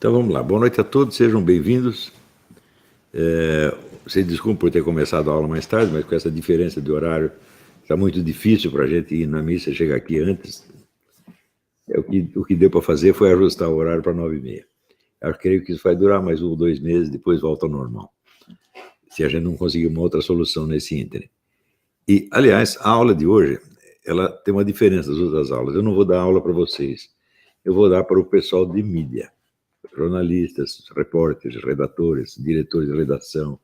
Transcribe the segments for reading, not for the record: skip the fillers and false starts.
Então vamos lá. Boa noite a todos, sejam bem-vindos. Vocês desculpem por ter começado a aula mais tarde, mas com essa diferença de horário está muito difícil para a gente ir na missa, chegar aqui antes. O que deu para fazer foi ajustar o horário para 9h30. Eu creio que isso vai durar mais 1 ou 2 meses, depois volta ao normal, se a gente não conseguir uma outra solução nesse ínterim. E, aliás, a aula de hoje, ela tem uma diferença das outras aulas. Eu não vou dar aula para vocês, eu vou dar para o pessoal de mídia, jornalistas, repórteres, redatores, diretores de redação,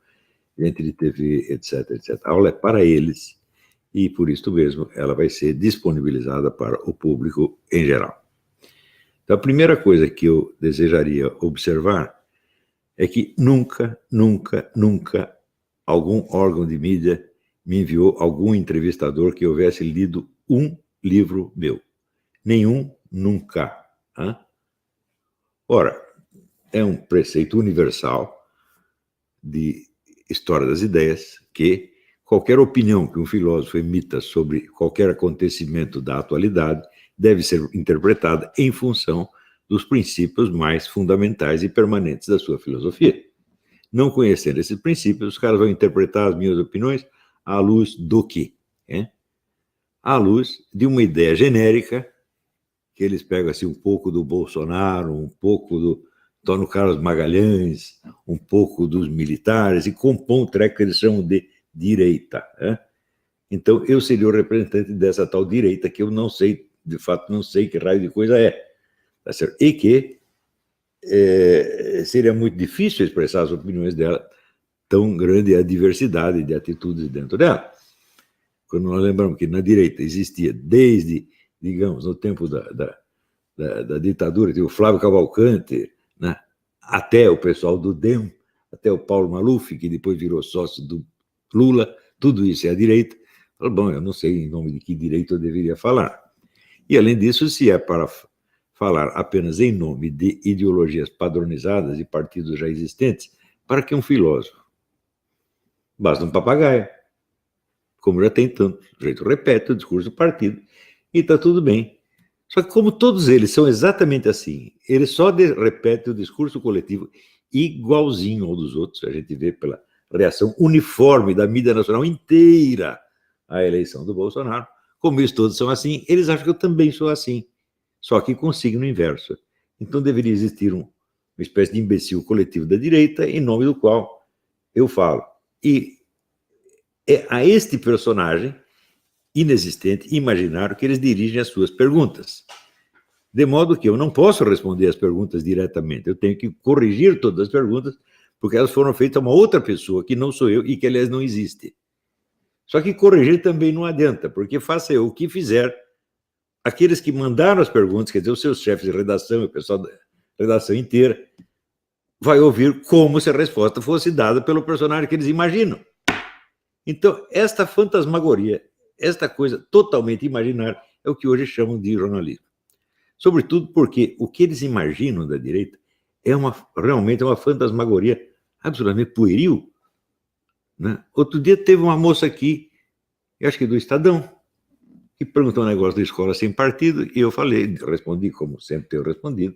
gente de TV, etc, etc. A aula é para eles e, por isso mesmo, ela vai ser disponibilizada para o público em geral. Então, a primeira coisa que eu desejaria observar é que nunca algum órgão de mídia me enviou algum entrevistador que houvesse lido um livro meu. Nenhum, nunca. Ora, é um preceito universal de história das ideias que qualquer opinião que um filósofo emita sobre qualquer acontecimento da atualidade deve ser interpretada em função dos princípios mais fundamentais e permanentes da sua filosofia. Não conhecendo esses princípios, os caras vão interpretar as minhas opiniões à luz do quê? À luz de uma ideia genérica, que eles pegam assim, um pouco do Bolsonaro, um pouco do Antônio Carlos Magalhães, um pouco dos militares, e compõem um treco que eles chamam de direita. Então, eu seria o representante dessa tal direita, que eu não sei, de fato, não sei que raio de coisa é. Tá certo? E que seria muito difícil expressar as opiniões dela, tão grande é a diversidade de atitudes dentro dela. Quando nós lembramos que na direita existia, desde, digamos, no tempo da ditadura, tinha o Flávio Cavalcante, né, até o pessoal do DEM, até o Paulo Maluf, que depois virou sócio do Lula, tudo isso é a direita. Bom, eu não sei em nome de que direito eu deveria falar. E, além disso, se é para falar apenas em nome de ideologias padronizadas e partidos já existentes, para que um filósofo? Basta um papagaio. Como já tem tanto, o jeito repete o discurso do partido, e está tudo bem. Só que como todos eles são exatamente assim, eles só repetem o discurso coletivo igualzinho ao dos outros, a gente vê pela reação uniforme da mídia nacional inteira à eleição do Bolsonaro. Como eles todos são assim, eles acham que eu também sou assim, só que com signo inverso. Então deveria existir uma espécie de imbecil coletivo da direita, em nome do qual eu falo. E é a este personagem inexistente, imaginário, que eles dirigem as suas perguntas. De modo que eu não posso responder as perguntas diretamente, eu tenho que corrigir todas as perguntas, porque elas foram feitas a uma outra pessoa, que não sou eu e que, aliás, não existe. Só que corrigir também não adianta, porque faça eu o que fizer, aqueles que mandaram as perguntas, quer dizer, os seus chefes de redação, o pessoal da redação inteira, vai ouvir como se a resposta fosse dada pelo personagem que eles imaginam. Então, esta fantasmagoria, esta coisa totalmente imaginária, é o que hoje chamam de jornalismo. Sobretudo porque o que eles imaginam da direita é realmente uma fantasmagoria absolutamente pueril. Né? Outro dia teve uma moça aqui, eu acho que do Estadão, que perguntou um negócio da escola sem partido, e eu respondi, como sempre tenho respondido,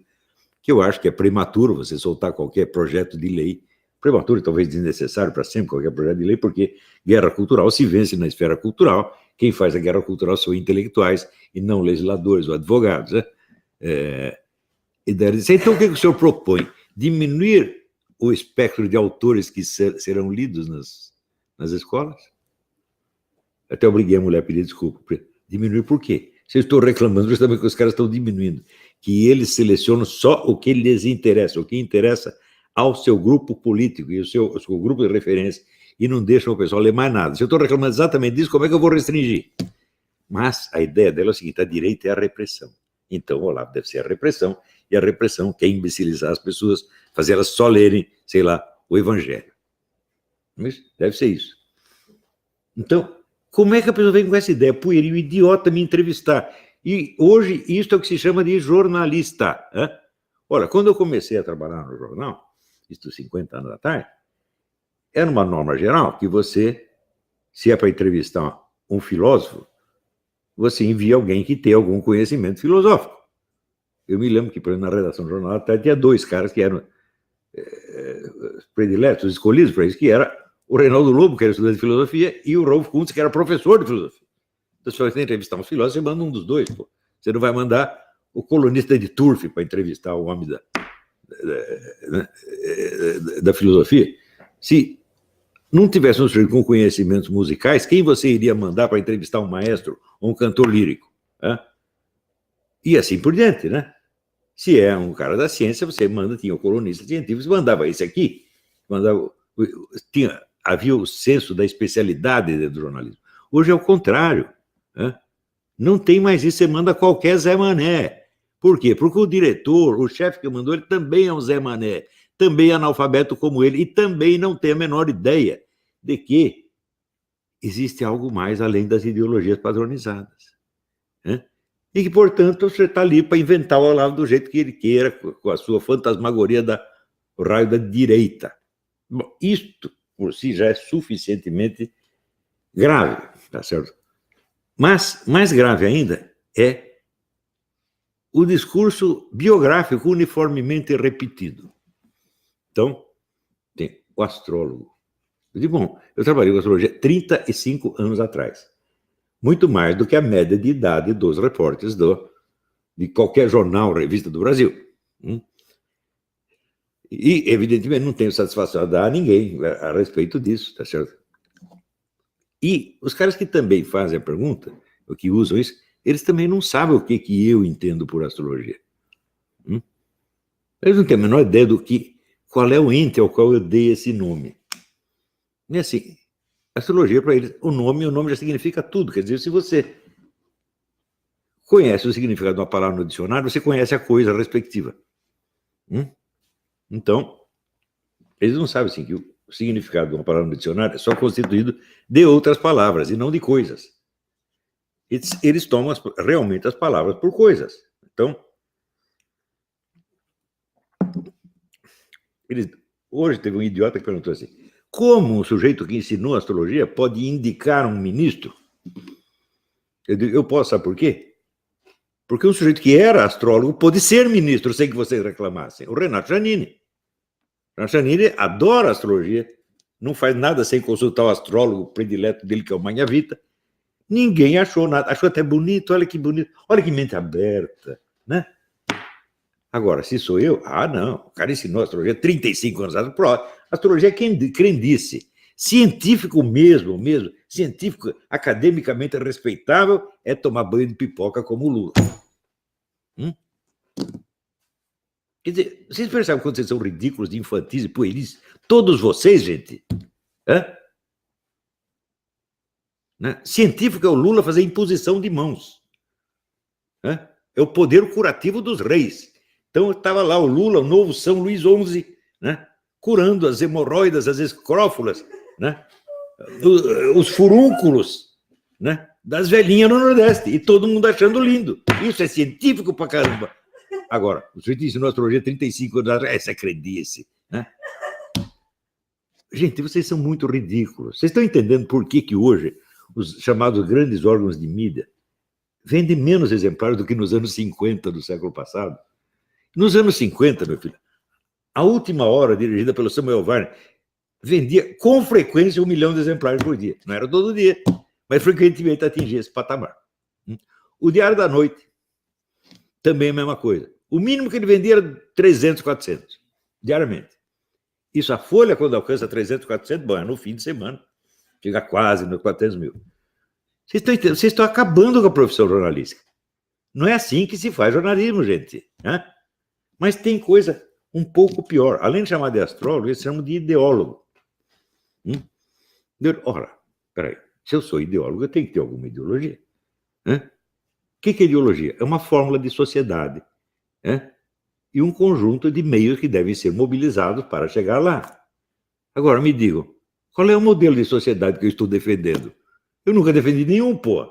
que eu acho que é prematuro você soltar qualquer projeto de lei, prematuro e talvez desnecessário para sempre qualquer projeto de lei, porque guerra cultural se vence na esfera cultural, quem faz a guerra cultural são intelectuais e não legisladores ou advogados. Né? Então, o que o senhor propõe? Diminuir o espectro de autores que serão lidos nas escolas? Até obriguei a mulher a pedir desculpa. Diminuir por quê? Se eu estou reclamando justamente que os caras estão diminuindo, que eles selecionam só o que lhes interessa, o que interessa ao seu grupo político e o seu grupo de referência, e não deixam o pessoal ler mais nada. Se eu estou reclamando exatamente disso, como é que eu vou restringir? Mas a ideia dela é o seguinte: a direita é a repressão. Então, o Olavo deve ser a repressão, e a repressão quer imbecilizar as pessoas, fazer elas só lerem, sei lá, o Evangelho. Mas deve ser isso. Então, como é que a pessoa vem com essa ideia pueril, idiota, me entrevistar? E hoje, isso é o que se chama de jornalista. Olha, quando eu comecei a trabalhar no jornal, isso 50 anos atrás, era uma norma geral que você, se é para entrevistar um filósofo, você envia alguém que tem algum conhecimento filosófico. Eu me lembro que, por exemplo, na redação do Jornal até tinha dois caras que eram prediletos, escolhidos para isso, que era o Reinaldo Lobo, que era estudante de filosofia, e o Rolf Kuntz, que era professor de filosofia. Então, se você entrevistar um filósofo, você manda um dos dois. Pô. Você não vai mandar o colunista de Turf para entrevistar o homem da filosofia. Se não tivesse um sujeito com conhecimentos musicais, quem você iria mandar para entrevistar um maestro ou um cantor lírico? Né? E assim por diante, né? Se é um cara da ciência, você manda, tinha o colunista científico, você mandava esse aqui, havia o senso da especialidade dentro do jornalismo. Hoje é o contrário. Né? Não tem mais isso, você manda qualquer Zé Mané. Por quê? Porque o diretor, o chefe que mandou, ele também é um Zé Mané, também é analfabeto como ele, e também não tem a menor ideia de que existe algo mais além das ideologias padronizadas. Né? E que, portanto, você está ali para inventar o lado do jeito que ele queira, com a sua fantasmagoria do raio da direita. Bom, isto, por si, já é suficientemente grave, tá certo? Mas, mais grave ainda, é o discurso biográfico uniformemente repetido. Então, tem o astrólogo. Eu digo, bom, eu trabalhei com astrologia 35 anos atrás. Muito mais do que a média de idade dos repórteres de qualquer jornal, revista do Brasil. E, evidentemente, não tenho satisfação a dar a ninguém a respeito disso, tá certo? E os caras que também fazem a pergunta, ou que usam isso, eles também não sabem o que eu entendo por astrologia. Eles não têm a menor ideia qual é o ente ao qual eu dei esse nome. E assim, astrologia para eles, o nome já significa tudo. Quer dizer, se você conhece o significado de uma palavra no dicionário, você conhece a coisa respectiva. Então, eles não sabem assim, que o significado de uma palavra no dicionário é só constituído de outras palavras e não de coisas. Eles tomam realmente as palavras por coisas. Então, hoje teve um idiota que perguntou assim, como um sujeito que ensinou astrologia pode indicar um ministro? Eu digo, eu posso, sabe por quê? Porque um sujeito que era astrólogo pode ser ministro sem que vocês reclamassem. O Renato Giannini. O Renato Giannini adora astrologia, não faz nada sem consultar o astrólogo predileto dele, que é o Magnavita. Ninguém achou nada, achou até bonito, olha que bonito, olha que mente aberta, né? Agora, se sou eu, não, o cara ensinou astrologia 35 anos atrás, astrologia é crendice. Científico mesmo, científico, academicamente respeitável, é tomar banho de pipoca como o Lula. Quer dizer, vocês percebem quando vocês são ridículos, de infantis e pueris? Todos vocês, gente. Né? Científico é o Lula fazer imposição de mãos. É o poder curativo dos reis. Então, estava lá o Lula, o novo São Luís XI, né? Curando as hemorroidas, as escrófulas, né? Os furúnculos, né? Das velhinhas no Nordeste. E todo mundo achando lindo. Isso é científico pra caramba. Agora, o sujeito ensinou astrologia 35 anos atrás. Essa é crendice. Né? Gente, vocês são muito ridículos. Vocês estão entendendo por que hoje os chamados grandes órgãos de mídia vendem menos exemplares do que nos anos 50 do século passado? Nos anos 50, meu filho, a Última Hora, dirigida pelo Samuel Weiner, vendia com frequência 1 milhão de exemplares por dia. Não era todo dia, mas frequentemente atingia esse patamar. O Diário da Noite, também a mesma coisa. O mínimo que ele vendia era 300, 400, diariamente. Isso, a Folha, quando alcança 300, 400, bom, é no fim de semana, chega quase nos 400 mil. Vocês estão acabando com a profissão jornalística. Não é assim que se faz jornalismo, gente. Né? Mas tem coisa um pouco pior. Além de chamar de astrólogo, eles chamam de ideólogo. Ora, peraí, se eu sou ideólogo, eu tenho que ter alguma ideologia. O que é ideologia? É uma fórmula de sociedade. E um conjunto de meios que devem ser mobilizados para chegar lá. Agora, me digam, qual é o modelo de sociedade que eu estou defendendo? Eu nunca defendi nenhum, pô.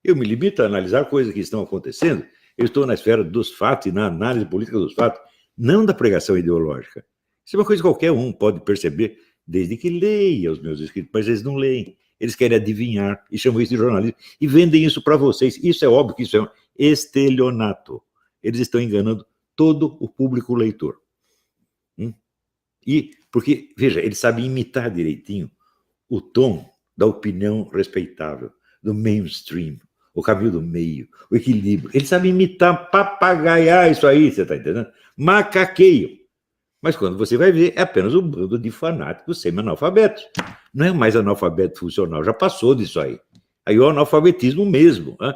Eu me limito a analisar coisas que estão acontecendo. Eu estou na esfera dos fatos e na análise política dos fatos, não da pregação ideológica. Isso é uma coisa que qualquer um pode perceber, desde que leia os meus escritos, mas eles não leem. Eles querem adivinhar e chamam isso de jornalismo e vendem isso para vocês. Isso é óbvio que isso é um estelionato. eles estão enganando todo o público leitor. E, porque, veja, eles sabem imitar direitinho o tom da opinião respeitável, do mainstream, o caminho do meio, o equilíbrio. Eles sabem imitar, papagaiar isso aí, você está entendendo? Macaqueio. Mas quando você vai ver, é apenas um bando de fanáticos semi-analfabetos. Não é mais analfabeto funcional, já passou disso aí. Aí é o analfabetismo mesmo. Né?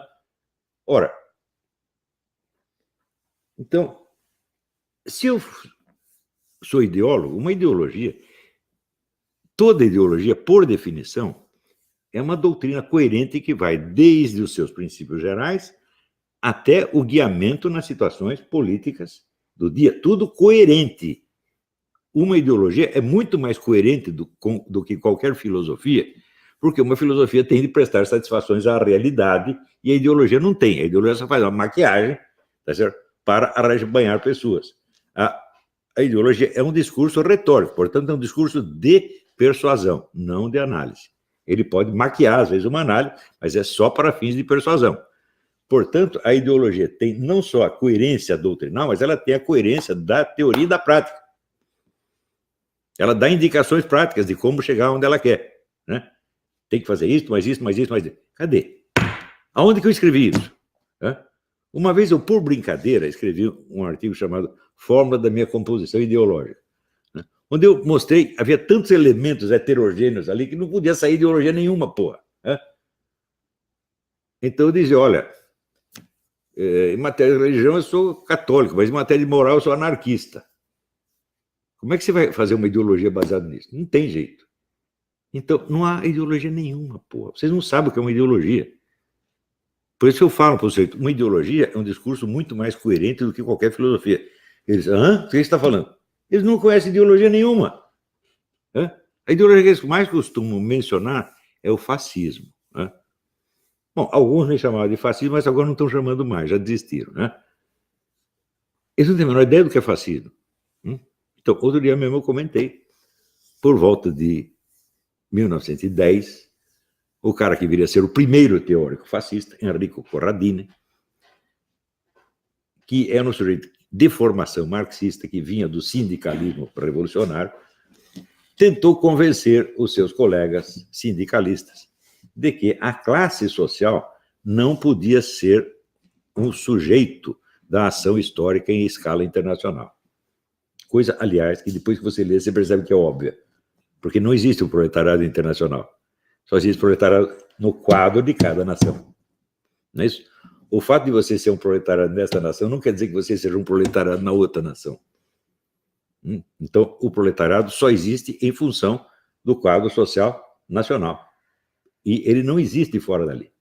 Ora, então, se eu sou ideólogo, uma ideologia, toda ideologia, por definição, é uma doutrina coerente que vai desde os seus princípios gerais até o guiamento nas situações políticas do dia. Tudo coerente. Uma ideologia é muito mais coerente do que qualquer filosofia, porque uma filosofia tem de prestar satisfações à realidade e a ideologia não tem. A ideologia só faz uma maquiagem, tá certo? Para arrebanhar pessoas. A ideologia é um discurso retórico, portanto, é um discurso de persuasão, não de análise. Ele pode maquiar, às vezes, uma análise, mas é só para fins de persuasão. Portanto, a ideologia tem não só a coerência doutrinal, mas ela tem a coerência da teoria e da prática. Ela dá indicações práticas de como chegar onde ela quer. Né? Tem que fazer isso, mais isso, mais isso, mais isso. Cadê? Aonde que eu escrevi isso? Uma vez eu, por brincadeira, escrevi um artigo chamado Fórmula da Minha Composição Ideológica, né? Onde eu mostrei, havia tantos elementos heterogêneos ali que não podia sair ideologia nenhuma, porra. Né? Então eu dizia, olha, em matéria de religião eu sou católico, mas em matéria de moral eu sou anarquista. Como é que você vai fazer uma ideologia baseada nisso? Não tem jeito. Então, não há ideologia nenhuma, porra. Vocês não sabem o que é uma ideologia. Por isso que eu falo para vocês, uma ideologia é um discurso muito mais coerente do que qualquer filosofia. Eles, o que você está falando? Eles não conhecem ideologia nenhuma. A ideologia que eles mais costumam mencionar é o fascismo. Bom, alguns me chamavam de fascismo, mas agora não estão chamando mais, já desistiram. Eles não têm a menor ideia do que é fascismo. Então, outro dia mesmo eu comentei, por volta de 1910, o cara que viria a ser o primeiro teórico fascista, Enrico Corradini, que era um sujeito de formação marxista, que vinha do sindicalismo revolucionário, tentou convencer os seus colegas sindicalistas de que a classe social não podia ser um sujeito da ação histórica em escala internacional. Coisa, aliás, que depois que você lê, você percebe que é óbvia. Porque não existe um proletariado internacional. Só existe proletariado no quadro de cada nação. Não é isso? O fato de você ser um proletariado nessa nação não quer dizer que você seja um proletariado na outra nação. Então, o proletariado só existe em função do quadro social nacional. E ele não existe fora dali.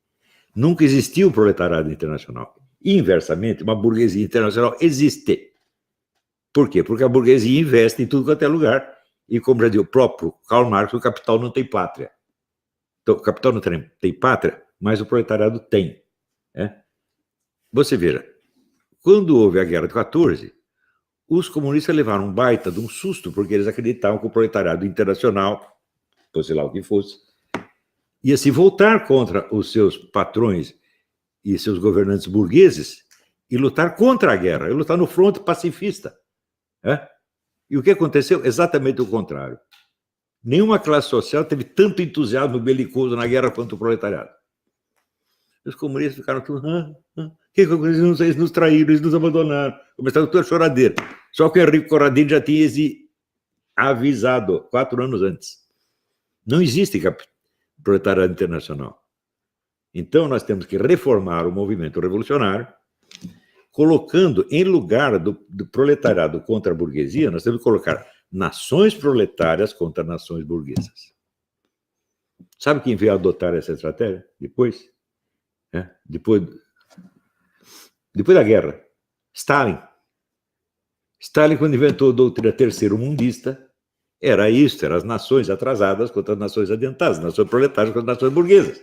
Nunca existiu o proletariado internacional. E, inversamente, uma burguesia internacional existe. Por quê? Porque a burguesia investe em tudo quanto é lugar. E, como já disse o próprio Karl Marx, o capital não tem pátria. Então, o capital não tem pátria, mas o proletariado tem. Você veja, quando houve a Guerra de 14, os comunistas levaram um baita de um susto, porque eles acreditavam que o proletariado internacional, fosse lá o que fosse, ia se voltar contra os seus patrões e seus governantes burgueses e lutar contra a guerra, e lutar no fronte pacifista. E o que aconteceu? Exatamente o contrário. Nenhuma classe social teve tanto entusiasmo belicoso na guerra quanto o proletariado. Os comunistas ficaram tudo... Eles nos traíram, eles nos abandonaram. Começaram toda a choradeira. Só que o Enrico Corradini já tinha avisado 4 anos antes. Não existe proletariado internacional. Então, nós temos que reformar o movimento revolucionário, colocando, em lugar do proletariado contra a burguesia, nós temos que colocar nações proletárias contra nações burguesas. Sabe quem veio adotar essa estratégia depois? Depois da guerra? Stalin. Stalin, quando inventou a doutrina terceiro-mundista, era isso, eram as nações atrasadas contra as nações adiantadas, as nações proletárias contra as nações burguesas.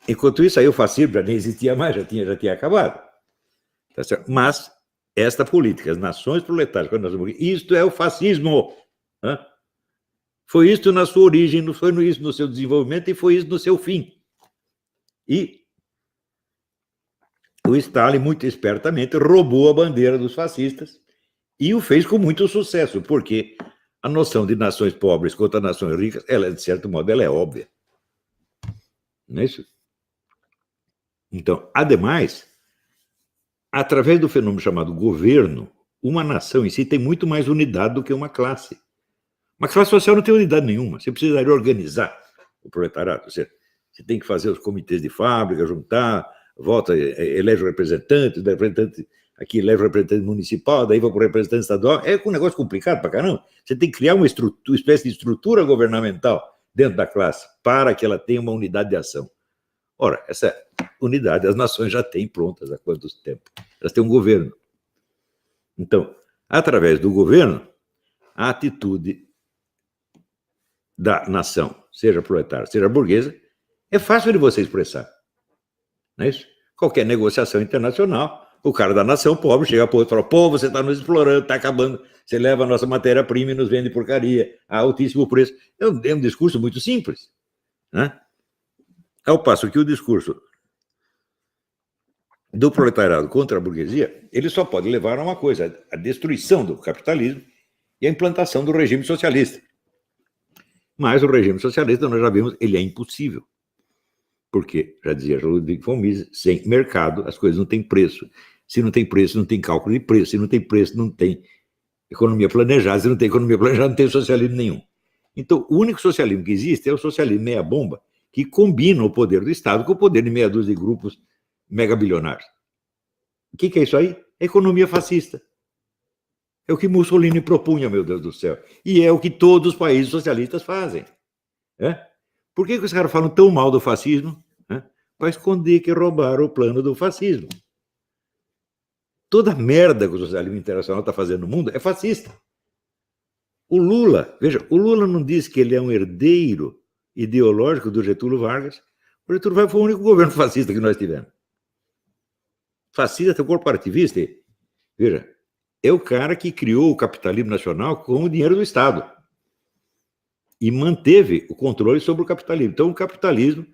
Enquanto isso, aí o fascismo já nem existia mais, já tinha acabado. Tá certo? Mas esta política, as nações proletárias contra as nações burguesas, isto é o fascismo. Foi isso na sua origem, não foi isso no seu desenvolvimento e foi isso no seu fim. E o Stalin, muito espertamente, roubou a bandeira dos fascistas e o fez com muito sucesso, porque a noção de nações pobres contra nações ricas, ela, de certo modo, ela é óbvia. Não é isso? Então, ademais, através do fenômeno chamado governo, uma nação em si tem muito mais unidade do que uma classe. Uma classe social não tem unidade nenhuma. Você precisaria organizar o proletariado. Você tem que fazer os comitês de fábrica, juntar, vota, elege o representante aqui elege o representante municipal, daí vai para o representante estadual. É um negócio complicado para caramba. Você tem que criar uma espécie de estrutura governamental dentro da classe para que ela tenha uma unidade de ação. Ora, essa unidade as nações já têm prontas há quanto tempo? Elas têm um governo. Então, através do governo, a atitude da nação, seja proletária, seja burguesa, é fácil de você expressar. Não é isso? Qualquer negociação internacional, o cara da nação pobre chega para o outro e fala: pô, você está nos explorando, está acabando, você leva a nossa matéria-prima e nos vende porcaria a altíssimo preço. É um discurso muito simples. Né? Ao passo que o discurso do proletariado contra a burguesia, ele só pode levar a uma coisa: a destruição do capitalismo e a implantação do regime socialista. Mas o regime socialista, nós já vimos, ele é impossível. Porque, já dizia Ludwig von Mises, sem mercado as coisas não têm preço. Se não tem preço, não tem cálculo de preço. Se não tem preço, não tem economia planejada. Se não tem economia planejada, não tem socialismo nenhum. Então, o único socialismo que existe é o socialismo meia-bomba, que combina o poder do Estado com o poder de meia dúzia de grupos megabilionários. O que é isso aí? É economia fascista. É o que Mussolini propunha, meu Deus do céu. E é o que todos os países socialistas fazem. Por que os caras falam tão mal do fascismo? Para esconder que roubaram o plano do fascismo. Toda a merda que o socialismo internacional está fazendo no mundo é fascista. O Lula, veja, o Lula não diz que ele é um herdeiro ideológico do Getúlio Vargas. O Getúlio Vargas foi o único governo fascista que nós tivemos. Fascista, corporativista, veja, é o cara que criou o capitalismo nacional com o dinheiro do Estado e manteve o controle sobre o capitalismo. Então, o capitalismo,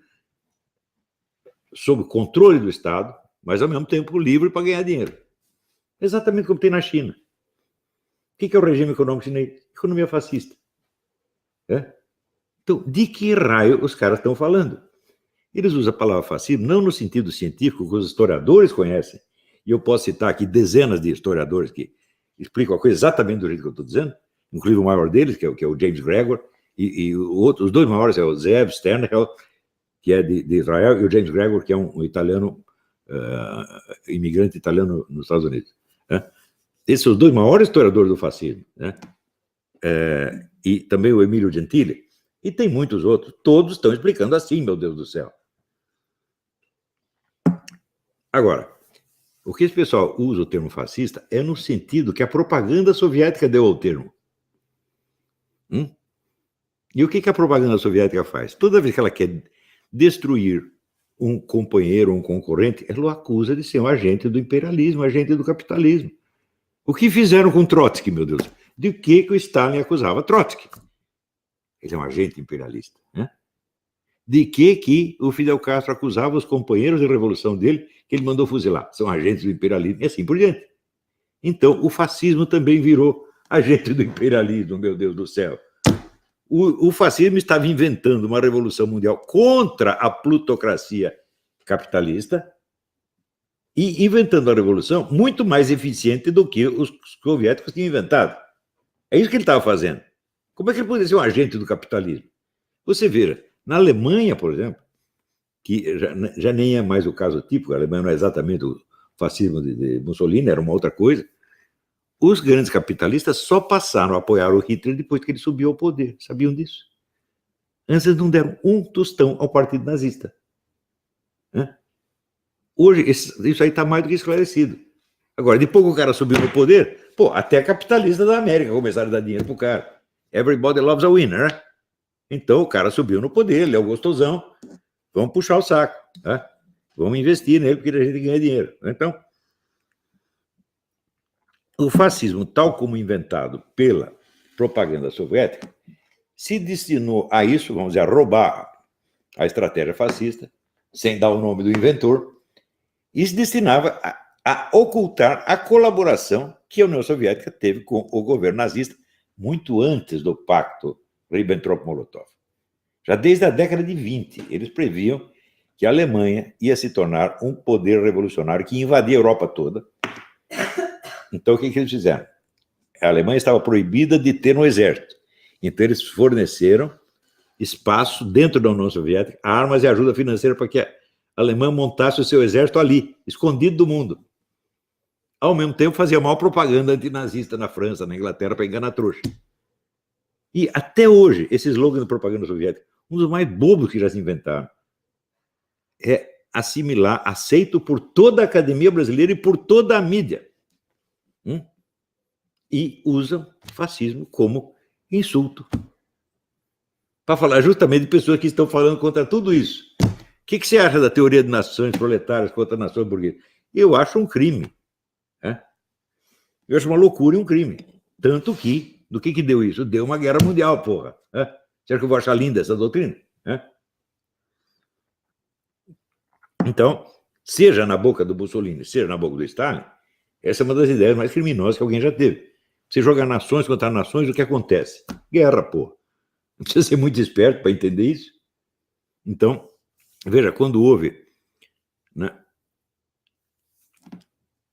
sob o controle do Estado, mas ao mesmo tempo livre para ganhar dinheiro. Exatamente como tem na China. O que é o regime econômico chinês? Economia fascista. Então, de que raio os caras estão falando? Eles usam a palavra fascismo não no sentido científico que os historiadores conhecem, e eu posso citar aqui dezenas de historiadores que explicam a coisa exatamente do jeito que eu estou dizendo, inclusive o maior deles, que é o James Gregor, e os dois maiores é o Zeev Sternhell, que é de Israel, e o James Gregor, que é um italiano, imigrante italiano nos Estados Unidos. Esses são os dois maiores historiadores do fascismo. E também o Emílio Gentili, e tem muitos outros, todos estão explicando assim, meu Deus do céu. Agora, o que esse pessoal usa o termo fascista é no sentido que a propaganda soviética deu ao termo. E o que a propaganda soviética faz? Toda vez que ela quer destruir um companheiro, um concorrente, ela o acusa de ser um agente do imperialismo, um agente do capitalismo. O que fizeram com Trotsky, meu Deus? De que o Stalin acusava Trotsky? Ele é um agente imperialista. De que o Fidel Castro acusava os companheiros de revolução dele, que ele mandou fuzilar? São agentes do imperialismo, e assim por diante. Então, o fascismo também virou agente do imperialismo, meu Deus do céu. O fascismo estava inventando uma revolução mundial contra a plutocracia capitalista e inventando a revolução muito mais eficiente do que os soviéticos tinham inventado. É isso que ele estava fazendo. Como é que ele poderia ser um agente do capitalismo? Você vê, na Alemanha, por exemplo, que já nem é mais o caso típico, a Alemanha não é exatamente o fascismo de Mussolini, era uma outra coisa. Os grandes capitalistas só passaram a apoiar o Hitler depois que ele subiu ao poder. Sabiam disso? Antes eles não deram um tostão ao partido nazista. Hoje, isso aí está mais do que esclarecido. Agora, depois que o cara subiu no poder, até capitalistas da América começaram a dar dinheiro pro cara. Everybody loves a winner, né? Então, o cara subiu no poder, ele é o gostosão, vamos puxar o saco, vamos investir nele porque a gente ganha dinheiro. Então, o fascismo, tal como inventado pela propaganda soviética, se destinou a isso, vamos dizer, a roubar a estratégia fascista, sem dar o nome do inventor, e se destinava a ocultar a colaboração que a União Soviética teve com o governo nazista muito antes do pacto Ribbentrop-Molotov. Já desde a década de 20, eles previam que a Alemanha ia se tornar um poder revolucionário que invadia a Europa toda. Então, o que eles fizeram? A Alemanha estava proibida de ter um exército. Então, eles forneceram espaço dentro da União Soviética, armas e ajuda financeira para que a Alemanha montasse o seu exército ali, escondido do mundo. Ao mesmo tempo, fazia mal propaganda antinazista na França, na Inglaterra, para enganar trouxa. E até hoje, esse slogan de propaganda soviética, um dos mais bobos que já se inventaram, é assimilar, aceito por toda a academia brasileira e por toda a mídia. E usam fascismo como insulto. Para falar justamente de pessoas que estão falando contra tudo isso. O que você acha da teoria de nações proletárias contra nações burguesas? Eu acho um crime. Eu acho uma loucura e um crime. Tanto que, do que deu isso? Deu uma guerra mundial, porra. Você acha que eu vou achar linda essa doutrina? Então, seja na boca do Mussolini, seja na boca do Stalin, essa é uma das ideias mais criminosas que alguém já teve. Você jogar nações contra nações, o que acontece? Guerra, porra. Não precisa ser muito esperto para entender isso. Então, veja, quando houve, né,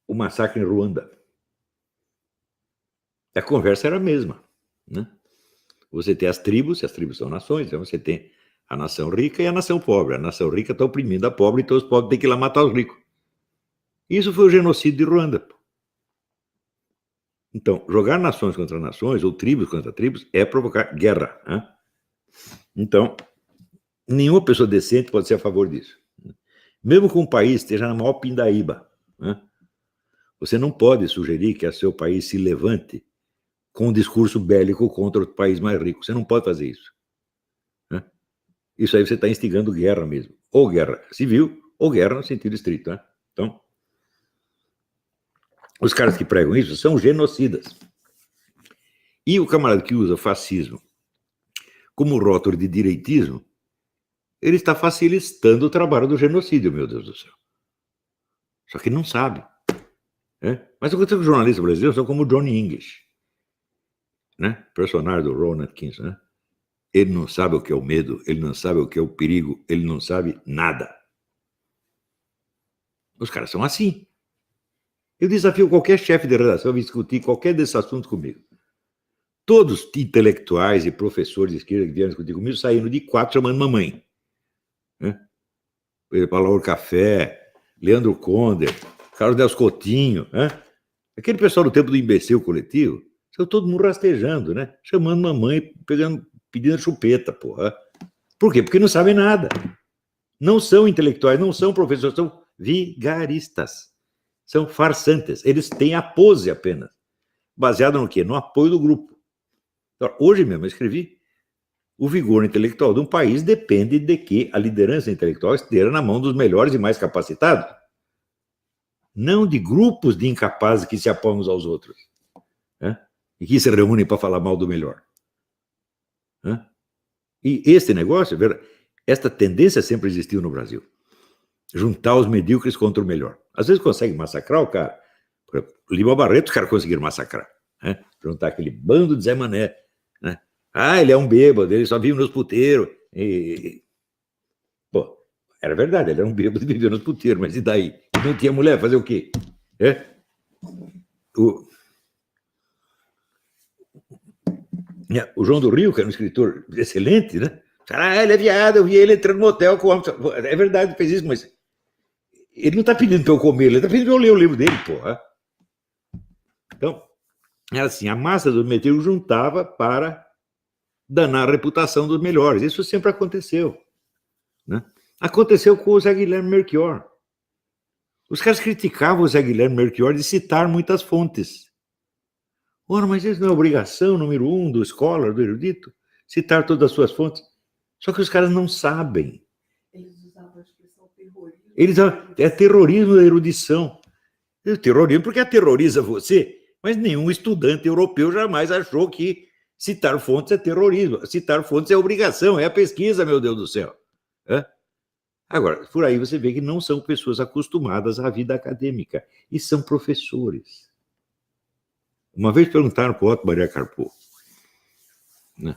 o massacre em Ruanda, a conversa era a mesma. Né? Você tem as tribos são nações, então você tem a nação rica e a nação pobre. A nação rica está oprimindo a pobre, então os pobres têm que ir lá matar os ricos. Isso foi o genocídio de Ruanda. Então, jogar nações contra nações, ou tribos contra tribos, é provocar guerra. Né? Então, nenhuma pessoa decente pode ser a favor disso. Mesmo que um país esteja na maior pindaíba, né? Você não pode sugerir que o seu país se levante com um discurso bélico contra o país mais rico. Você não pode fazer isso. Né? Isso aí você está instigando guerra mesmo. Ou guerra civil, ou guerra no sentido estrito. Né? Então, os caras que pregam isso são genocidas. E o camarada que usa fascismo como rótulo de direitismo, ele está facilitando o trabalho do genocídio, meu Deus do céu. Só que não sabe. Né? Mas eu consigo que os jornalistas brasileiros são como o Johnny English, né? Personagem do Rowan Atkinson. Né? Ele não sabe o que é o medo, ele não sabe o que é o perigo, ele não sabe nada. Os caras são assim. Eu desafio qualquer chefe de redação a discutir qualquer desses assuntos comigo. Todos os intelectuais e professores de esquerda que vieram discutir comigo saíram de 4 chamando mamãe. Né? Paulo Café, Leandro Conder, Carlos Delcio Coutinho. Né? Aquele pessoal do tempo do imbecil coletivo, saiu todo mundo rastejando, né? Chamando mamãe, pedindo chupeta, porra. Por quê? Porque não sabem nada. Não são intelectuais, não são professores, são vigaristas. São farsantes. Eles têm a pose apenas. Baseado no quê? No apoio do grupo. Então, hoje mesmo eu escrevi: o vigor intelectual de um país depende de que a liderança intelectual esteja na mão dos melhores e mais capacitados. Não de grupos de incapazes que se apoiam uns aos outros. Né? E que se reúnem para falar mal do melhor. Né? E este negócio, esta tendência sempre existiu no Brasil. Juntar os medíocres contra o melhor. Às vezes consegue massacrar o cara. Por exemplo, Lima Barreto, os caras conseguiram massacrar. Né? Juntar aquele bando de Zé Mané. Né? Ele é um bêbado, ele só vive nos puteiros. Pô, era verdade, ele era um bêbado e vivia nos puteiros, mas e daí? Não tinha mulher, fazer o quê? O João do Rio, que era um escritor excelente, né? Ele é viado, eu vi ele entrando no motel com o homem. É verdade, fez isso, mas ele não está pedindo para eu comer, ele está pedindo para eu ler o livro dele, porra. Então, era assim, a massa dos medíocres juntava para danar a reputação dos melhores. Isso sempre aconteceu. Né? Aconteceu com o Zé Guilherme Melchior. Os caras criticavam o Zé Guilherme Melchior de citar muitas fontes. Ora, mas isso não é obrigação número 1 do scholar, do erudito? Citar todas as suas fontes? Só que os caras não sabem. Eles usavam a expressão terrorismo. É terrorismo da erudição. Terrorismo porque aterroriza você, mas nenhum estudante europeu jamais achou que citar fontes é terrorismo. Citar fontes é obrigação, é a pesquisa, meu Deus do céu. Agora, por aí você vê que não são pessoas acostumadas à vida acadêmica, e são professores. Uma vez perguntaram para o Otto Maria Carpo, né?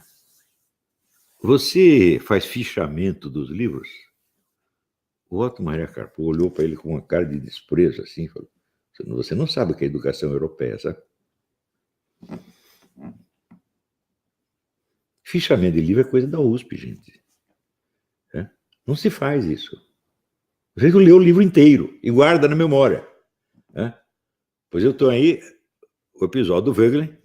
Você faz fichamento dos livros? O Otto Maria Carpo olhou para ele com uma cara de desprezo, assim, e falou, você não sabe o que é educação europeia, sabe? Fichamento de livro é coisa da USP, gente. É? Não se faz isso. Você lê o livro inteiro e guarda na memória. É? Pois eu estou aí, o episódio do Wegelin,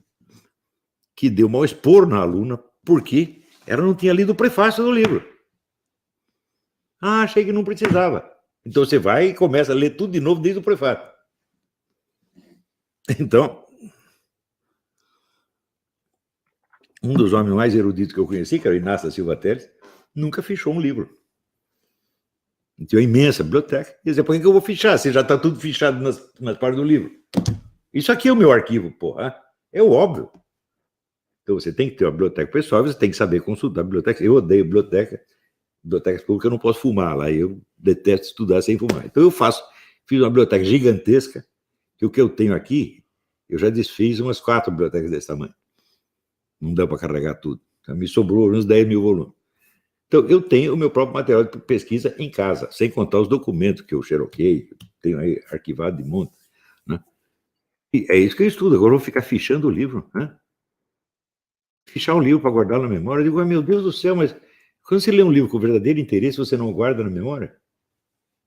que deu mau expor na aluna, porque ela não tinha lido o prefácio do livro. Ah, achei que não precisava. Então você vai e começa a ler tudo de novo desde o prefácio. Então, um dos homens mais eruditos que eu conheci, que era o Inácio da Silva Teles, nunca fichou um livro. Tinha uma imensa biblioteca. E dizia, por que eu vou fichar? Se já está tudo fichado nas partes do livro. Isso aqui é o meu arquivo, porra. É o óbvio. Então você tem que ter uma biblioteca pessoal, você tem que saber consultar a biblioteca. Eu odeio bibliotecas públicas, eu não posso fumar lá. Eu detesto estudar sem fumar. Então fiz uma biblioteca gigantesca, que o que eu tenho aqui, eu já desfiz umas 4 bibliotecas desse tamanho. Não dá para carregar tudo. Então, me sobrou uns 10 mil volumes. Então, eu tenho o meu próprio material de pesquisa em casa, sem contar os documentos que eu xeroquei, tenho aí arquivado de monte. Né? E é isso que eu estudo. Agora eu vou ficar fichando o livro. Né? Fichar um livro para guardar na memória. Eu digo, meu Deus do céu, mas quando você lê um livro com verdadeiro interesse, você não guarda na memória?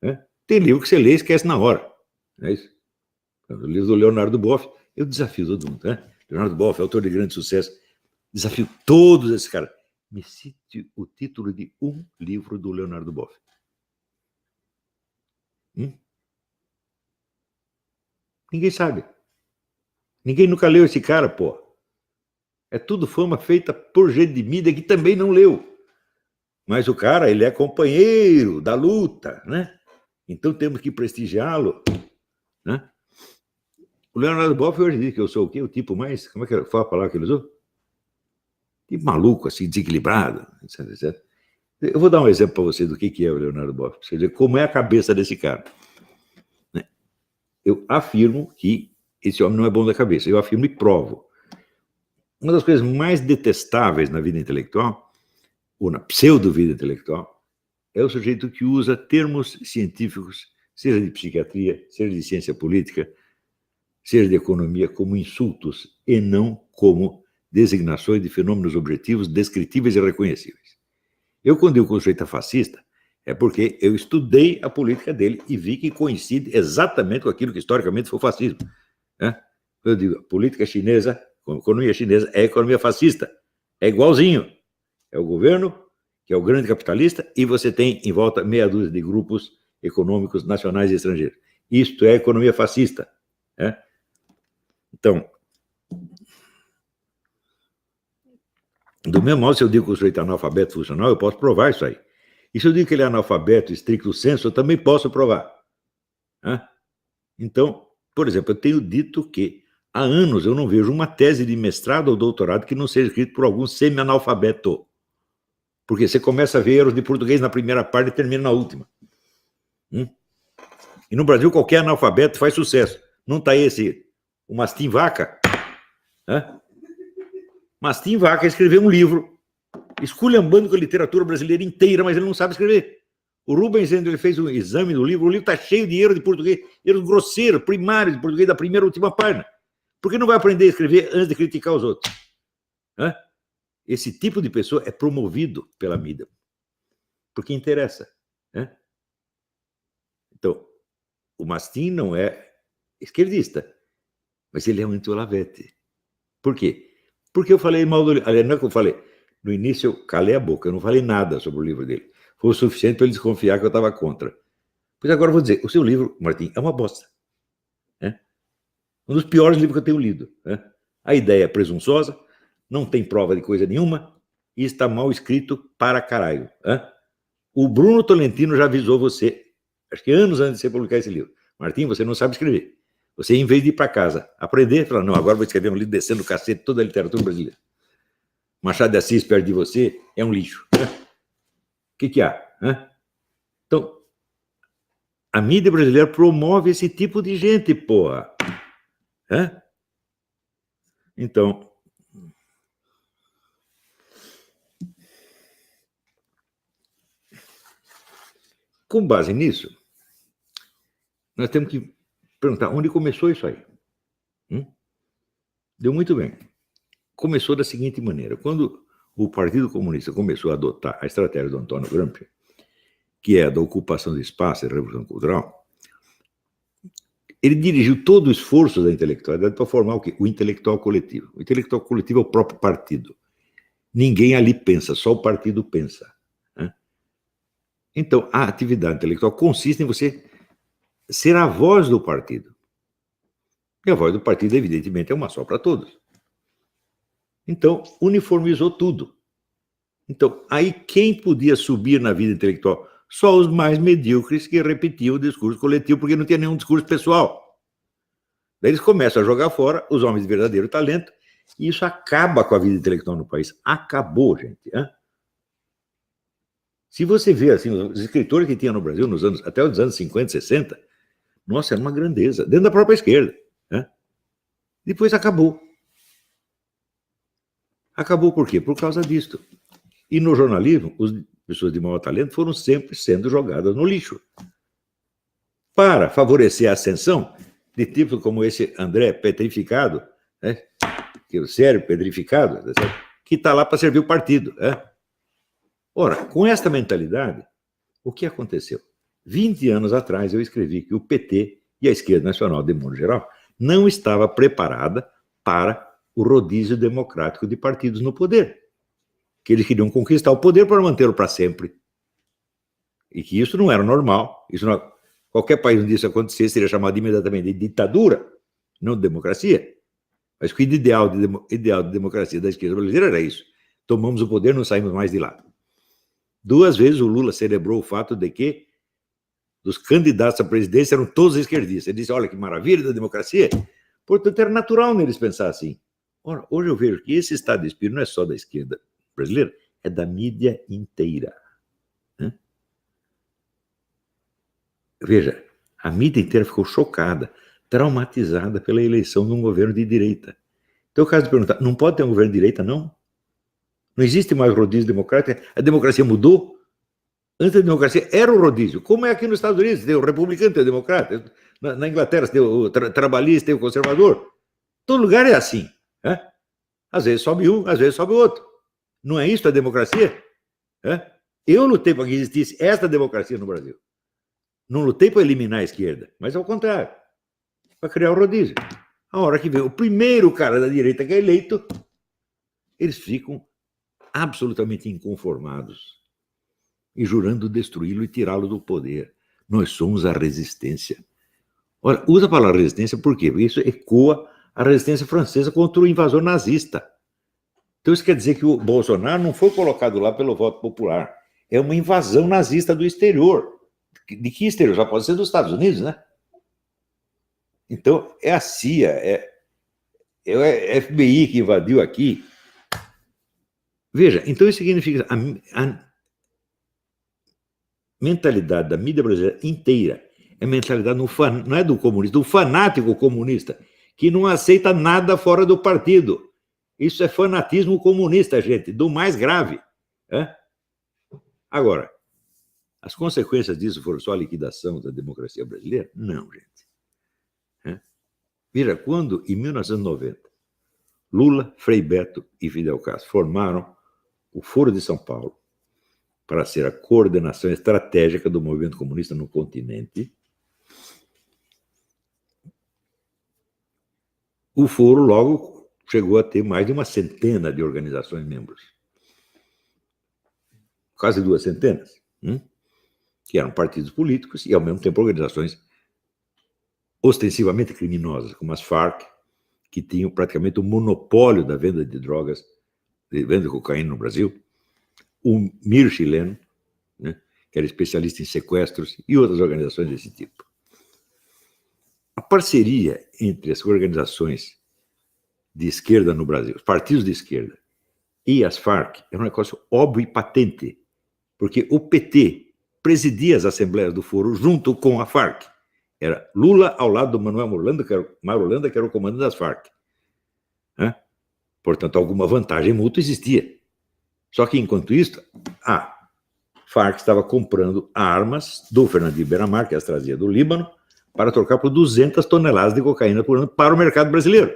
Né? Tem livro que você lê e esquece na hora. Não é isso? O livro do Leonardo Boff, eu desafio todo mundo. Né? Leonardo Boff, autor de grande sucesso, desafio todos esses caras. Me cite o título de um livro do Leonardo Boff. Ninguém sabe. Ninguém nunca leu esse cara, pô. É tudo fama feita por gente de mídia que também não leu. Mas o cara, ele é companheiro da luta, né? Então temos que prestigiá-lo, né? O Leonardo Boff hoje diz que eu sou o quê? O tipo mais... Como é que foi a palavra que ele usou? Tipo maluco, assim, desequilibrado, etc, etc. Eu vou dar um exemplo para você do que é o Leonardo Boff, para você ver como é a cabeça desse cara. Eu afirmo que esse homem não é bom da cabeça. Eu afirmo e provo. Uma das coisas mais detestáveis na vida intelectual, ou na pseudo-vida intelectual, é o sujeito que usa termos científicos, seja de psiquiatria, seja de ciência política, seja de economia, como insultos e não como designações de fenômenos objetivos, descritíveis e reconhecíveis. Eu, quando digo que o sujeito é fascista, é porque eu estudei a política dele e vi que coincide exatamente com aquilo que historicamente foi o fascismo. Né? Eu digo, a política chinesa, a economia chinesa é a economia fascista. É igualzinho. É o governo, que é o grande capitalista, e você tem em volta meia dúzia de grupos econômicos nacionais e estrangeiros. Isto é a economia fascista. Né? Então, do mesmo modo, se eu digo que o sujeito é analfabeto funcional, eu posso provar isso aí. E se eu digo que ele é analfabeto estricto sensu, eu também posso provar. Né? Então, por exemplo, eu tenho dito que há anos eu não vejo uma tese de mestrado ou doutorado que não seja escrita por algum semi-analfabeto. Porque você começa a ver erros de português na primeira parte e termina na última. E no Brasil, qualquer analfabeto faz sucesso. Não está esse, o Mastim Vaca? Né? Mastim Vaca escreveu um livro esculhambando com a literatura brasileira inteira, mas ele não sabe escrever. O Rubens, ele fez um exame do livro, o livro está cheio de erros de português, erros grosseiros, primários de português da primeira e última página. Por que não vai aprender a escrever antes de criticar os outros? Hã? Esse tipo de pessoa é promovido pela mídia, porque interessa. Né? Então, o Mastim não é esquerdista, mas ele é um anti-Olavete. Por quê? Porque eu falei mal do livro. Aliás, não é que eu falei. No início, eu calei a boca, eu não falei nada sobre o livro dele. Foi o suficiente para ele desconfiar que eu estava contra. Pois agora eu vou dizer, o seu livro, Martim, é uma bosta. Né? Um dos piores livros que eu tenho lido. Né? A ideia é presunçosa, não tem prova de coisa nenhuma e está mal escrito para caralho. Né? O Bruno Tolentino já avisou você, acho que anos antes de você publicar esse livro. Martim, você não sabe escrever. Você, em vez de ir para casa, aprender, falar, não, agora vou escrever um livro descendo o cacete toda a literatura brasileira. Machado de Assis perto de você é um lixo. O que há? Então, a mídia brasileira promove esse tipo de gente, porra. Hã? Então, com base nisso, nós temos que perguntar onde começou isso aí. Deu muito bem. Começou da seguinte maneira: quando o Partido Comunista começou a adotar a estratégia do Antônio Gramsci, que é a da ocupação de espaço e revolução cultural, ele dirigiu todo o esforço da intelectualidade para formar o quê? O intelectual coletivo. O intelectual coletivo é o próprio partido. Ninguém ali pensa, só o partido pensa. Né? Então, a atividade intelectual consiste em você ser a voz do partido. E a voz do partido, evidentemente, é uma só para todos. Então, uniformizou tudo. Então, aí quem podia subir na vida intelectual? Só os mais medíocres que repetiam o discurso coletivo, porque não tinha nenhum discurso pessoal. Daí eles começam a jogar fora os homens de verdadeiro talento, e isso acaba com a vida intelectual no país. Acabou, gente. Hein? Se você vê assim, os escritores que tinha no Brasil nos anos, até os anos 50, 60, nossa, era uma grandeza, dentro da própria esquerda. Hein? Depois acabou. Acabou por quê? Por causa disto. E no jornalismo, as pessoas de maior talento foram sempre sendo jogadas no lixo. Para favorecer a ascensão de tipos como esse André Petrificado, né? Que é o cérebro petrificado, que está lá para servir o partido. Né? Ora, com esta mentalidade, o que aconteceu? 20 anos atrás eu escrevi que o PT e a esquerda nacional, de modo geral, não estava preparada para o rodízio democrático de partidos no poder. Que eles queriam conquistar o poder para mantê-lo para sempre. E que isso não era normal. Isso não, qualquer país onde isso acontecesse seria chamado imediatamente de ditadura, não de democracia. Mas que o ideal de democracia da esquerda brasileira era isso. Tomamos o poder, não saímos mais de lá. 2 vezes o Lula celebrou o fato de que os candidatos à presidência eram todos esquerdistas. Ele disse, olha que maravilha da democracia. Portanto, era natural neles pensar assim. Ora, hoje eu vejo que esse estado de espírito não é só da esquerda brasileira, é da mídia inteira. Né? Veja, a mídia inteira ficou chocada, traumatizada pela eleição de um governo de direita. Então, o caso de perguntar, não pode ter um governo de direita, não? Não existe mais rodízio democrático? A democracia mudou? Antes da democracia era o rodízio. Como é aqui nos Estados Unidos? Tem o republicano, tem o democrata. Na Inglaterra tem o trabalhista, tem o conservador. Todo lugar é assim. Né? Às vezes sobe um, às vezes sobe o outro. Não é isso a democracia? É? Eu lutei para que existisse esta democracia no Brasil. Não lutei para eliminar a esquerda, mas ao contrário, para criar o rodízio. A hora que vem o primeiro cara da direita que é eleito, eles ficam absolutamente inconformados e jurando destruí-lo e tirá-lo do poder. Nós somos a resistência. Olha, usa a palavra resistência por quê? Porque isso ecoa a resistência francesa contra o invasor nazista. Então isso quer dizer que o Bolsonaro não foi colocado lá pelo voto popular. É uma invasão nazista do exterior. De que exterior? Já pode ser dos Estados Unidos, né? Então é a CIA, é o FBI que invadiu aqui. Veja, então isso significa a mentalidade da mídia brasileira inteira é mentalidade não é do comunista, do fanático comunista, que não aceita nada fora do partido. Isso é fanatismo comunista, gente, do mais grave. Né? Agora, as consequências disso foram só a liquidação da democracia brasileira? Não, gente. Né? Veja, quando, em 1990, Lula, Frei Beto e Fidel Castro formaram o Foro de São Paulo para ser a coordenação estratégica do movimento comunista no continente, o Foro logo chegou a ter mais de uma centena de organizações membros. Quase 2 centenas. Que eram partidos políticos e, ao mesmo tempo, organizações ostensivamente criminosas, como as Farc, que tinham praticamente o monopólio da venda de drogas, de venda de cocaína no Brasil, o MIR chileno, né, que era especialista em sequestros, e outras organizações desse tipo. A parceria entre as organizações de esquerda no Brasil, os partidos de esquerda e as Farc, é um negócio óbvio e patente, porque o PT presidia as assembleias do foro junto com a Farc. Era Lula ao lado do Manuel Marulanda, que era o comandante das Farc. Portanto, alguma vantagem mútua existia. Só que, enquanto isso, a Farc estava comprando armas do Fernandinho Beiramar, que as trazia do Líbano, para trocar por 200 toneladas de cocaína por ano para o mercado brasileiro.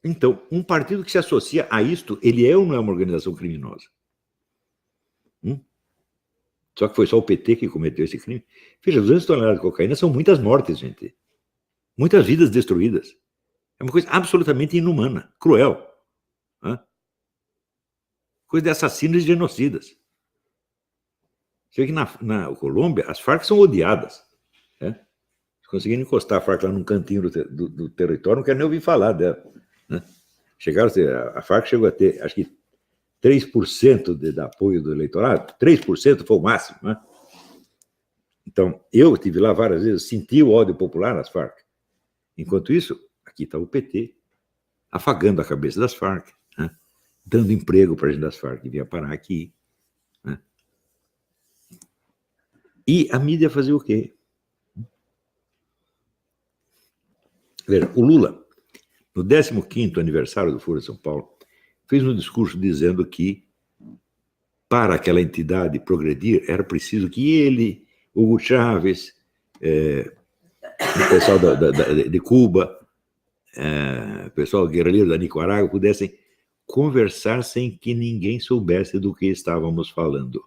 Então, um partido que se associa a isto, ele é ou não é uma organização criminosa? Só que foi só o PT que cometeu esse crime. Veja, 200 toneladas de cocaína são muitas mortes, gente. Muitas vidas destruídas. É uma coisa absolutamente inumana, cruel. Coisa de assassinos e genocidas. Você vê que na Colômbia, as Farc são odiadas. Se conseguirem encostar a Farc lá num cantinho do território, não quero nem ouvir falar dela. A Farc chegou a ter, acho que, 3% de apoio do eleitorado. 3% foi o máximo. Então, eu estive lá várias vezes, senti o ódio popular nas Farc. Enquanto isso, aqui está o PT, afagando a cabeça das Farc, dando emprego para a gente das Farc, que vinha parar aqui. E a mídia fazia o quê? Veja, o Lula, no 15º aniversário do Foro de São Paulo, fez um discurso dizendo que, para aquela entidade progredir, era preciso que ele, Hugo Chávez, o pessoal de Cuba, o pessoal guerrilheiro da Nicarágua, pudessem conversar sem que ninguém soubesse do que estávamos falando.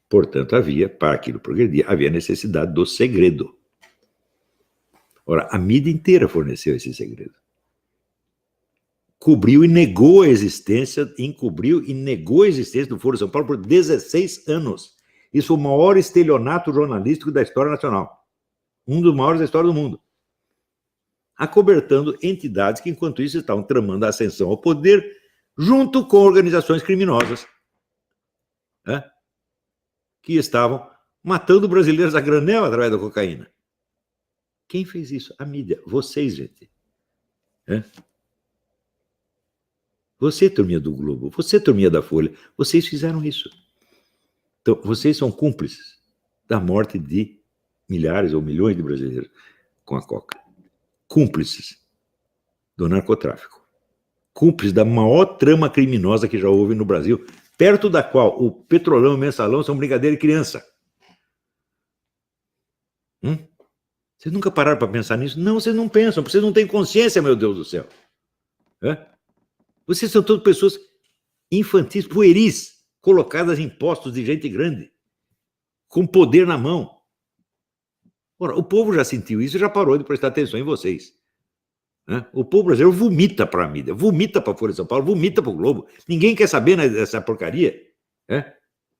Portanto, para aquilo progredir, havia necessidade do segredo. Ora, a mídia inteira forneceu esse segredo. Encobriu e negou a existência do Foro de São Paulo por 16 anos. Isso é o maior estelionato jornalístico da história nacional. Um dos maiores da história do mundo. Acobertando entidades que, enquanto isso, estavam tramando a ascensão ao poder junto com organizações criminosas, que estavam matando brasileiros a granel através da cocaína. Quem fez isso? A mídia. Vocês, gente. Você, turminha do Globo, você, turminha da Folha, vocês fizeram isso. Então, vocês são cúmplices da morte de milhares ou milhões de brasileiros com a coca. Cúmplices do narcotráfico. Cúmplices da maior trama criminosa que já houve no Brasil, perto da qual o Petrolão e o Mensalão são brincadeira de criança. Vocês nunca pararam para pensar nisso? Não, vocês não pensam, vocês não têm consciência, meu Deus do céu. Vocês são todas pessoas infantis, pueris, colocadas em postos de gente grande, com poder na mão. Ora, o povo já sentiu isso e já parou de prestar atenção em vocês. O povo brasileiro vomita para a mídia, vomita para a Folha de São Paulo, vomita para o Globo. Ninguém quer saber dessa porcaria.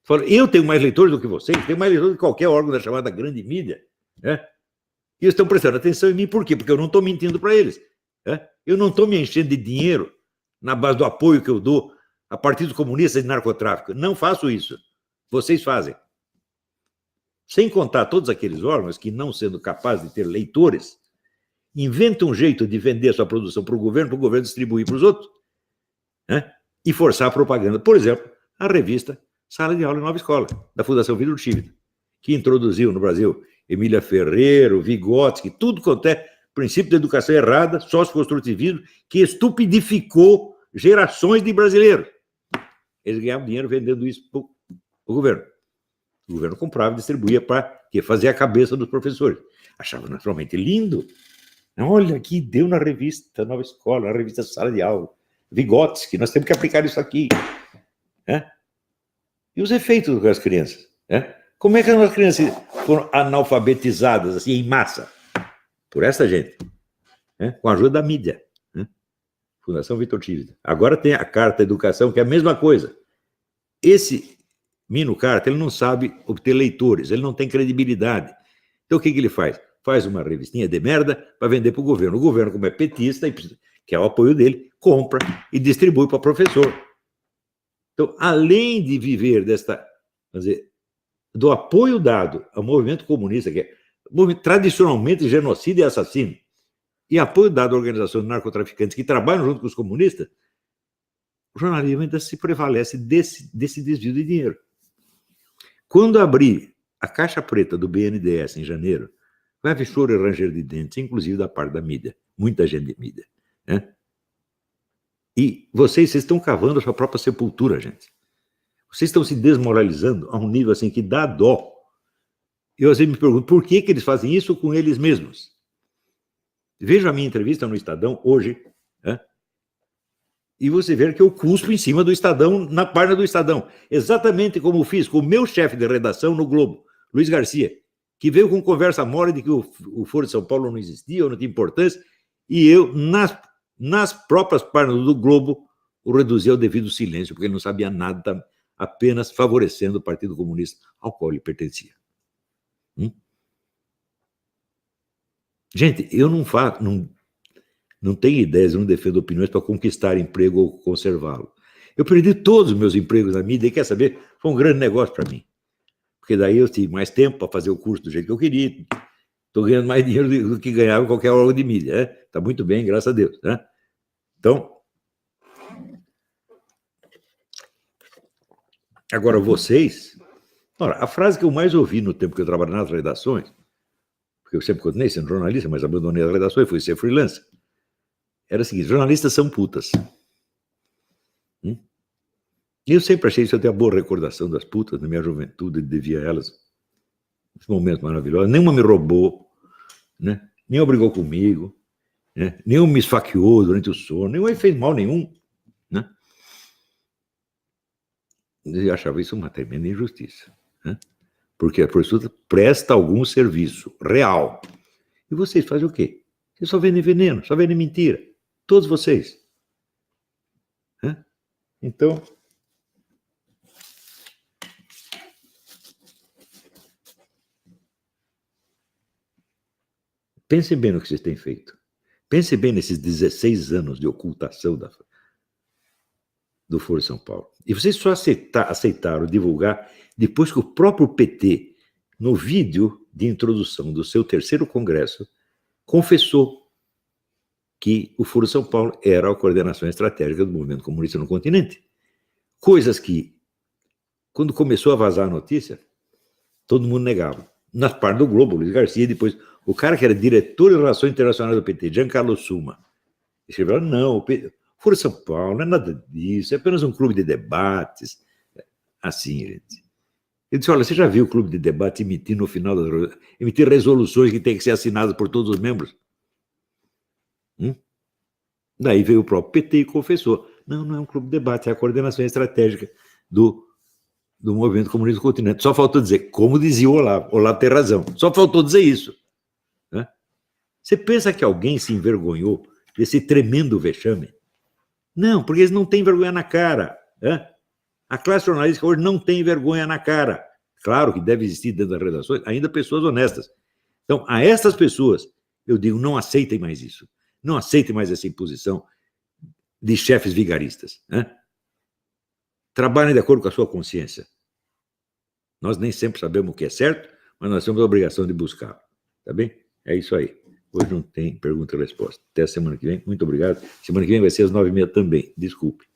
Fala, eu tenho mais leitores do que vocês, tenho mais leitores do que qualquer órgão da chamada grande mídia. E eles estão prestando atenção em mim, por quê? Porque eu não estou mentindo para eles. Eu não estou me enchendo de dinheiro na base do apoio que eu dou a partidos comunistas de narcotráfico. Não faço isso. Vocês fazem. Sem contar todos aqueles órgãos que, não sendo capazes de ter leitores, inventam um jeito de vender a sua produção para o governo distribuir para os outros, e forçar a propaganda. Por exemplo, a revista Sala de Aula e Nova Escola, da Fundação Vidro Chívida, que introduziu no Brasil Emília Ferreiro, Vygotsky, tudo quanto é princípio de educação errada, sócio-construtivismo, que estupidificou gerações de brasileiros. Eles ganhavam dinheiro vendendo isso para o governo. O governo comprava e distribuía para fazer a cabeça dos professores. Achava naturalmente lindo. Olha aqui, deu na revista Nova Escola, na revista Sala de Aula. Vygotsky, nós temos que aplicar isso aqui. E os efeitos das crianças? Como é que as crianças foram analfabetizadas assim, em massa? Por essa gente. Com a ajuda da mídia. Fundação Vitor Chívida. Agora tem a Carta Educação, que é a mesma coisa. Esse Mino Carta, ele não sabe obter leitores, ele não tem credibilidade. Então, o que ele faz? Faz uma revistinha de merda para vender para o governo. O governo, como é petista, que é o apoio dele, compra e distribui para professor. Então, além de viver do apoio dado ao movimento comunista, que é tradicionalmente genocida e assassino, e apoio dado à organização de narcotraficantes que trabalham junto com os comunistas, o jornalismo ainda se prevalece desse desvio de dinheiro. Quando abrir a caixa preta do BNDES em janeiro, vai haver choro e ranger de dentes, inclusive da parte da mídia, muita gente de mídia. Né? E vocês estão cavando a sua própria sepultura, gente. Vocês estão se desmoralizando a um nível assim que dá dó. Eu às vezes me pergunto por que eles fazem isso com eles mesmos. Veja a minha entrevista no Estadão hoje, né? E você vê que eu cuspo em cima do Estadão, na página do Estadão. Exatamente como fiz com o meu chefe de redação no Globo, Luiz Garcia, que veio com conversa mole de que o Foro de São Paulo não existia, ou não tinha importância, e eu, nas próprias páginas do Globo, o reduzi ao devido silêncio, porque ele não sabia nada, apenas favorecendo o Partido Comunista ao qual ele pertencia. Gente, eu não tenho ideias, eu não defendo opiniões para conquistar emprego ou conservá-lo. Eu perdi todos os meus empregos na mídia e, quer saber, foi um grande negócio para mim. Porque daí eu tive mais tempo para fazer o curso do jeito que eu queria. Estou ganhando mais dinheiro do que ganhava em qualquer órgão de mídia. Está muito bem, graças a Deus. Né? Então, agora vocês... Ora, a frase que eu mais ouvi no tempo que eu trabalhei nas redações, porque eu sempre continuei sendo jornalista, mas abandonei as redações e fui ser freelancer, era o seguinte: jornalistas são putas. E eu sempre achei isso, eu tenho a boa recordação das putas na minha juventude, devia a elas esse momento maravilhoso. Nenhuma me roubou, né? Nenhuma brigou comigo, né? Nenhuma me esfaqueou durante o sono, nenhuma fez mal nenhum. Né? Eu achava isso uma tremenda injustiça. Né? Porque a prostituta presta algum serviço real. E vocês fazem o quê? Vocês só vendem veneno, só vendem mentira. Todos vocês. Né? Então... Pensem bem no que vocês têm feito. Pensem bem nesses 16 anos de ocultação do Foro de São Paulo. E vocês só aceitaram divulgar depois que o próprio PT, no vídeo de introdução do seu 3º congresso, confessou que o Foro de São Paulo era a coordenação estratégica do movimento comunista no continente. Coisas que, quando começou a vazar a notícia, todo mundo negava. Na parte do Globo, Luiz Garcia, depois o cara que era diretor de Relações Internacionais do PT, Giancarlo Summa, escreveu: não, o Foro de São Paulo não é nada disso, é apenas um clube de debates. Assim, gente. Eu disse: olha, você já viu o clube de debate emitir no final emitir resoluções que têm que ser assinadas por todos os membros? Daí veio o próprio PT e confessou: não é um clube de debate, é a coordenação estratégica do movimento comunista do continente. Só faltou dizer, como dizia o Olavo. Olavo tem razão. Só faltou dizer isso. Né? Você pensa que alguém se envergonhou desse tremendo vexame? Não, porque eles não têm vergonha na cara. Né? A classe jornalística hoje não tem vergonha na cara. Claro que deve existir dentro das redações ainda pessoas honestas. Então, a essas pessoas, eu digo, não aceitem mais isso. Não aceitem mais essa imposição de chefes vigaristas. Né? Trabalhem de acordo com a sua consciência. Nós nem sempre sabemos o que é certo, mas nós temos a obrigação de buscar. Tá bem? É isso aí. Hoje não tem pergunta e resposta. Até a semana que vem. Muito obrigado. Semana que vem vai ser às 9h30 também. Desculpe.